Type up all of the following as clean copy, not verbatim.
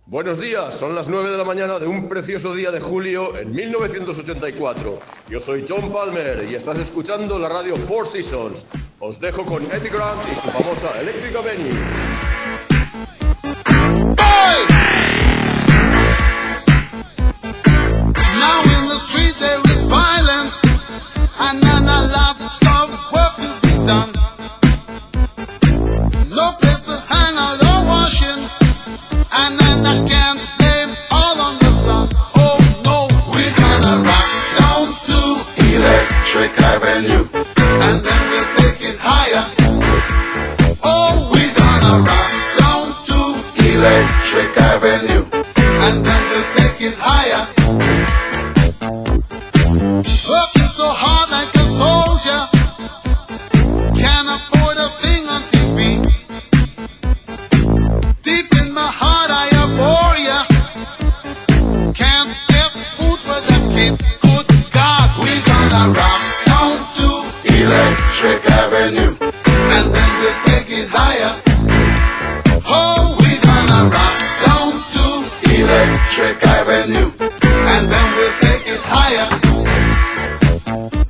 Buenos días, son las 9 de la mañana de un precioso día de julio en 1984. Yo soy John Palmer y estás escuchando la radio Four Seasons. Os dejo con Eddie Grant y su famosa Electric Avenue. Hey! Now in the street there is violence, and not a lot of work to be done. No place to hang out or washing, and then I can't blame all on the sun. Oh no, we're gonna rock down to Electric Avenue, and then we'll take it higher. Oh, we're gonna rock down to Electric Avenue, and then we'll take it higher. Working so hard like a soldier, can't afford a thing on TV. Deep in my heart I abhor ya, can't get food for them kids. Good God, we're gonna rock down to Electric Avenue, and then we'll take it higher. Oh, we're gonna rock down to Electric Avenue, and then we'll take it higher.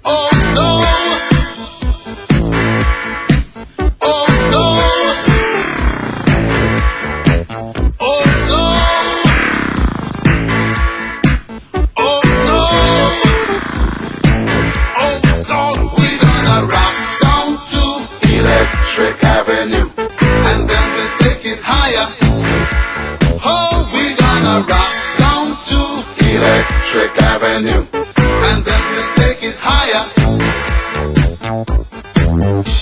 Oh no! Oh no! Oh no! Oh no! Oh no! We're gonna rock down to Electric Avenue, and then we'll take it higher. Oh, we're gonna rock down to Electric Avenue, and then we'll take it higher.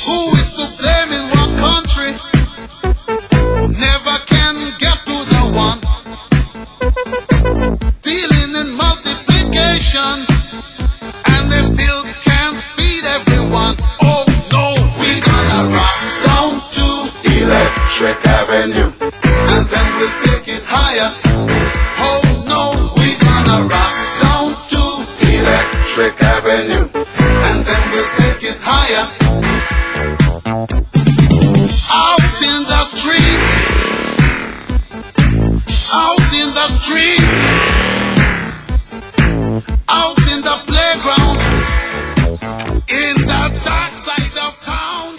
Who is to blame in one country? Never can get to the one. Dealing in multiplication, and they still can't feed everyone. Oh no, we're gonna rock down to Electric Avenue, and then we'll take it higher. Oh no, we're gonna rock down to Electric Avenue, and then we'll take it higher. Out in the street, out in the street, out in the playground, in the dark side of town.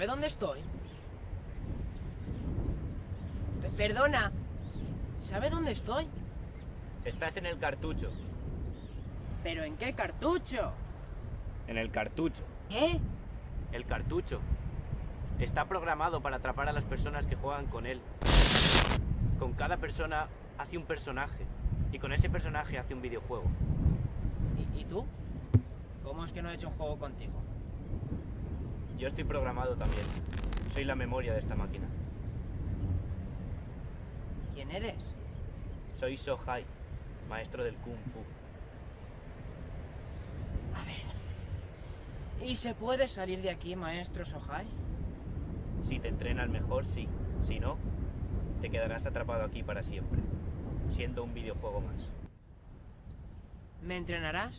¿Sabe dónde estoy? Perdona. ¿Sabe dónde estoy? Estás en el cartucho. ¿Pero en qué cartucho? En el cartucho. ¿Qué? El cartucho. Está programado para atrapar a las personas que juegan con él. Con cada persona hace un personaje. Y con ese personaje hace un videojuego. ¿Y tú? ¿Cómo es que no he hecho un juego contigo? Yo estoy programado también. Soy la memoria de esta máquina. ¿Quién eres? Soy Sohai, maestro del Kung Fu. A ver. ¿Y se puede salir de aquí, maestro Sohai? Si te entrenas mejor, sí. Si no, te quedarás atrapado aquí para siempre, siendo un videojuego más. ¿Me entrenarás?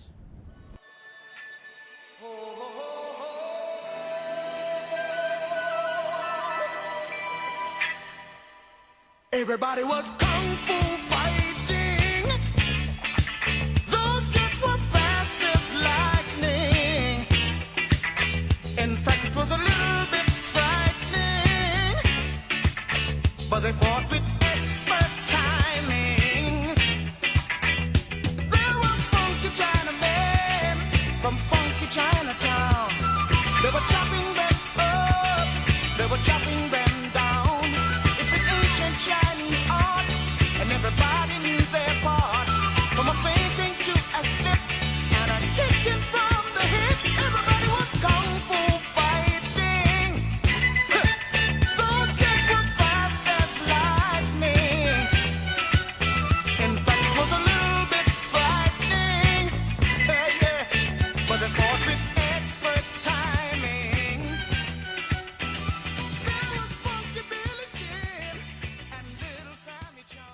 Everybody was kung fu fighting. Those kids were fast as lightning. In fact, it was a little bit frightening, but they fought with expert timing. There were funky Chinamen from funky Chinatown. They were chopping them up, they were chopping them down. It's an ancient Chinese art, and everybody knew their part. From a fainting to a slip, and a kicking from the hip. Everybody was kung fu fighting. Those kids were fast as lightning. In fact, it was a little bit frightening, yeah. But they fought with expert timing. There was funky Billy Chin and little Sammy Chung.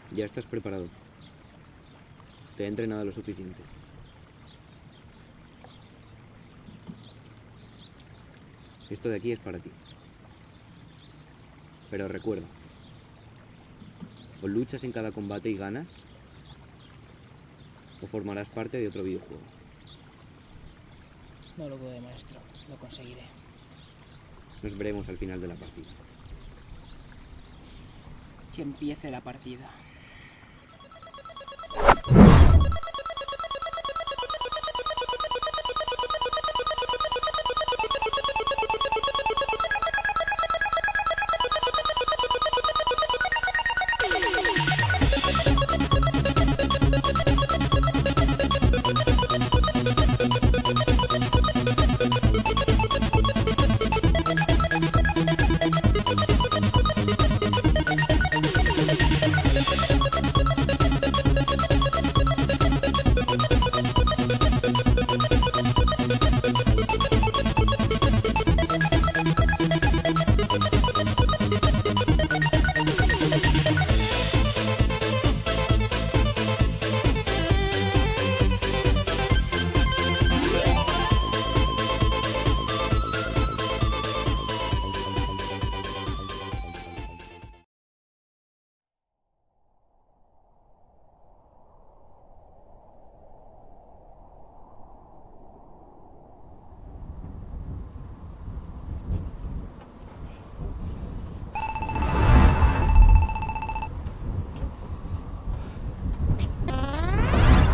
Ya estás preparado. Te he entrenado lo suficiente. Esto de aquí es para ti. Pero recuerda, o luchas en cada combate y ganas, o formarás parte de otro videojuego. No lo dude, maestro. Lo conseguiré. Nos veremos al final de la partida. Que empiece la partida.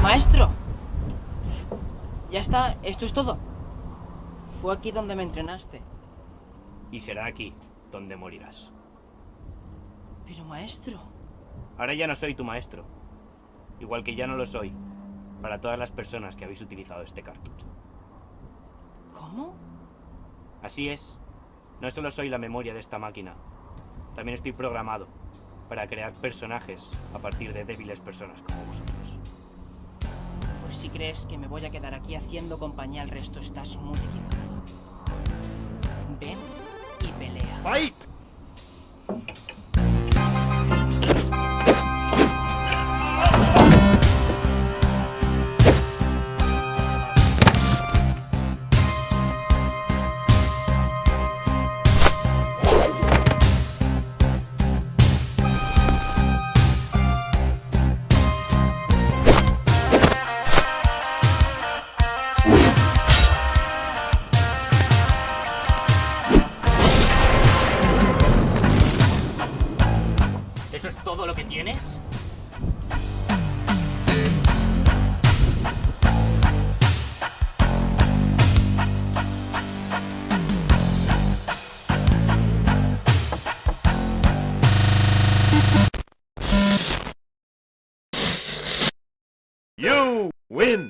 Maestro. Ya está, esto es todo. Fue aquí donde me entrenaste. Y será aquí donde morirás. Pero maestro. Ahora ya no soy tu maestro. Igual que ya no lo soy para todas las personas que habéis utilizado este cartucho. ¿Cómo? Así es. No solo soy la memoria de esta máquina. También estoy programado para crear personajes a partir de débiles personas como vosotros. Pues si crees que me voy a quedar aquí haciendo compañía al resto, estás muy equivocado. Ven y pelea. ¡Ay! todo lo que tienes? You win.